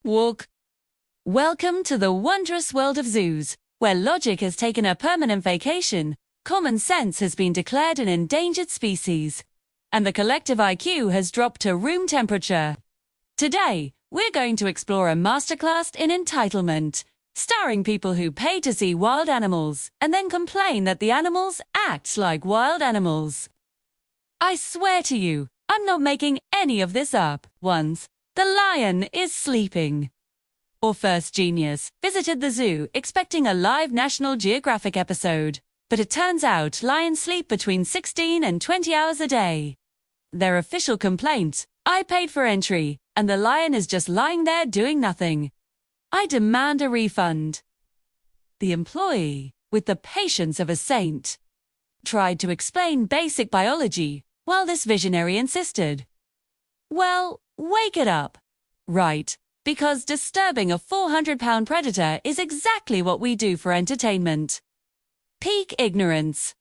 Walk. Welcome to the wondrous world of zoos, where logic has taken a permanent vacation, common sense has been declared an endangered species, and the collective IQ has dropped to room temperature. Today, we're going to explore a masterclass in entitlement, starring people who pay to see wild animals and then complain that the animals act like wild animals. I swear to you, I'm not making any of this up. Once, the lion is sleeping. Or first genius visited the zoo expecting a live National Geographic episode, but it turns out lions sleep between 16 and 20 hours a day. Their official complaint: I paid for entry, and the lion is just lying there doing nothing. I demand a refund. The employee, with the patience of a saint, tried to explain basic biology, while this visionary insisted. Well, wake it up. Right, because disturbing a 400-pound predator is exactly what we do for entertainment. Peak ignorance.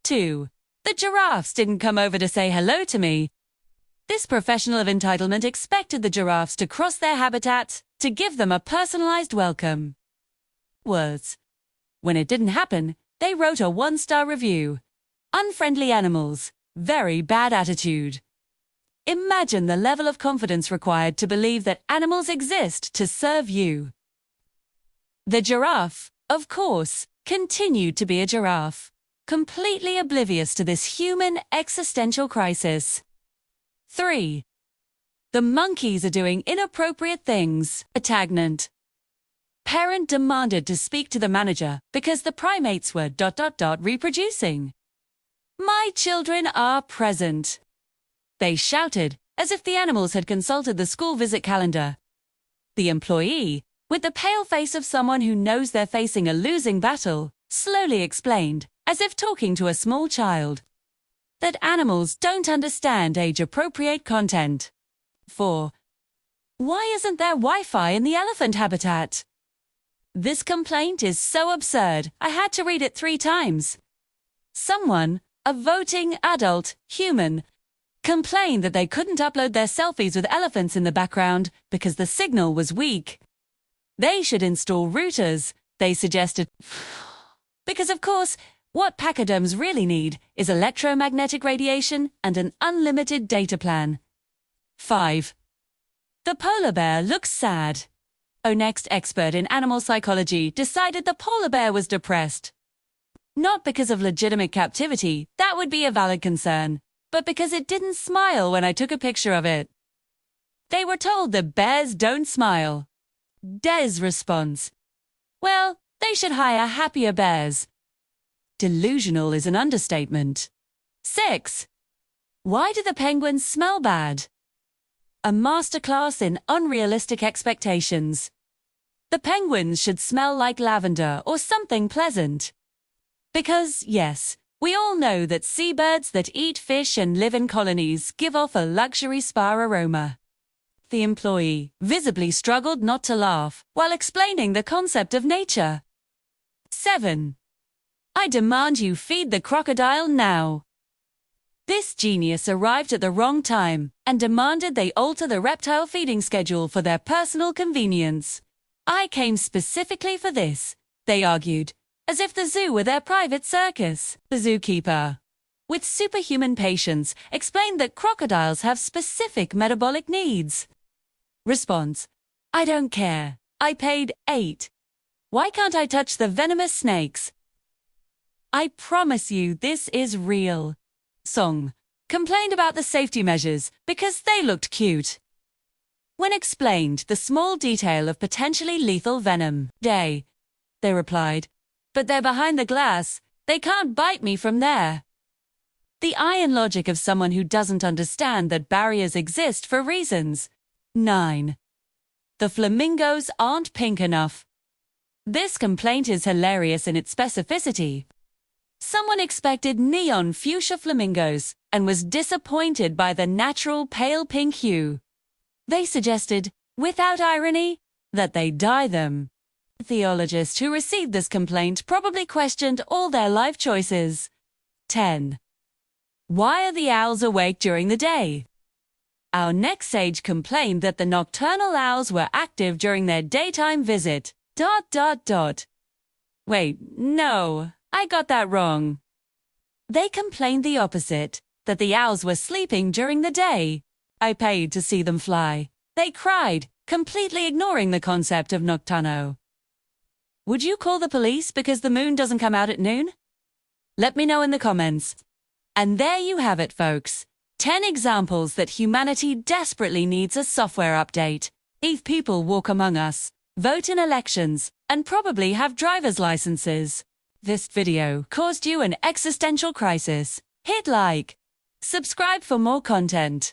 2. The giraffes didn't come over to say hello to me. This professional of entitlement expected the giraffes to cross their habitat to give them a personalized welcome. Words. When it didn't happen, they wrote a 1-star review. Unfriendly animals. Very bad attitude. Imagine the level of confidence required to believe that animals exist to serve you. The giraffe, of course, continued to be a giraffe, completely oblivious to this human existential crisis. 3. The monkeys are doing inappropriate things. Attagnant. Parent demanded to speak to the manager because the primates were ... reproducing. My children are present. They shouted, as if the animals had consulted the school visit calendar. The employee, with the pale face of someone who knows they're facing a losing battle, slowly explained, as if talking to a small child, that animals don't understand age-appropriate content. 4. Why isn't there Wi-Fi in the elephant habitat? This complaint is so absurd, I had to read it 3 times. Someone, a voting adult human, complained that they couldn't upload their selfies with elephants in the background because the signal was weak. They should install routers, they suggested. Because of course, what pachyderms really need is electromagnetic radiation and an unlimited data plan. 5. The polar bear looks sad. Next expert in animal psychology decided the polar bear was depressed. Not because of legitimate captivity, that would be a valid concern, but because it didn't smile when I took a picture of it. They were told that bears don't smile. Des response: well, they should hire happier bears. Delusional is an understatement. 6. Why do the penguins smell bad? A masterclass in unrealistic expectations. The penguins should smell like lavender or something pleasant. Because, yes, we all know that seabirds that eat fish and live in colonies give off a luxury spa aroma. The employee visibly struggled not to laugh while explaining the concept of nature. 7. I demand you feed the crocodile now. This genius arrived at the wrong time and demanded they alter the reptile feeding schedule for their personal convenience. I came specifically for this, they argued, as if the zoo were their private circus. The zookeeper, with superhuman patience, explained that crocodiles have specific metabolic needs. Response: I don't care. I paid $8. Why can't I touch the venomous snakes? I promise you this is real. Song complained about the safety measures because they looked cute. When explained the small detail of potentially lethal venom, they replied, but they're behind the glass, they can't bite me from there. The iron logic of someone who doesn't understand that barriers exist for reasons. 9. The flamingos aren't pink enough. This complaint is hilarious in its specificity. Someone expected neon fuchsia flamingos and was disappointed by the natural pale pink hue. They suggested, without irony, that they dye them. The theologist who received this complaint probably questioned all their life choices. 10. Why are the owls awake during the day? Our next sage complained that the nocturnal owls were active during their daytime visit. ... Wait, no, I got that wrong. They complained the opposite, that the owls were sleeping during the day. I paid to see them fly. They cried, completely ignoring the concept of nocturno. Would you call the police because the moon doesn't come out at noon? Let me know in the comments. And there you have it, folks. 10 examples that humanity desperately needs a software update. If people walk among us, vote in elections, and probably have driver's licenses. This video caused you an existential crisis. Hit like. Subscribe for more content.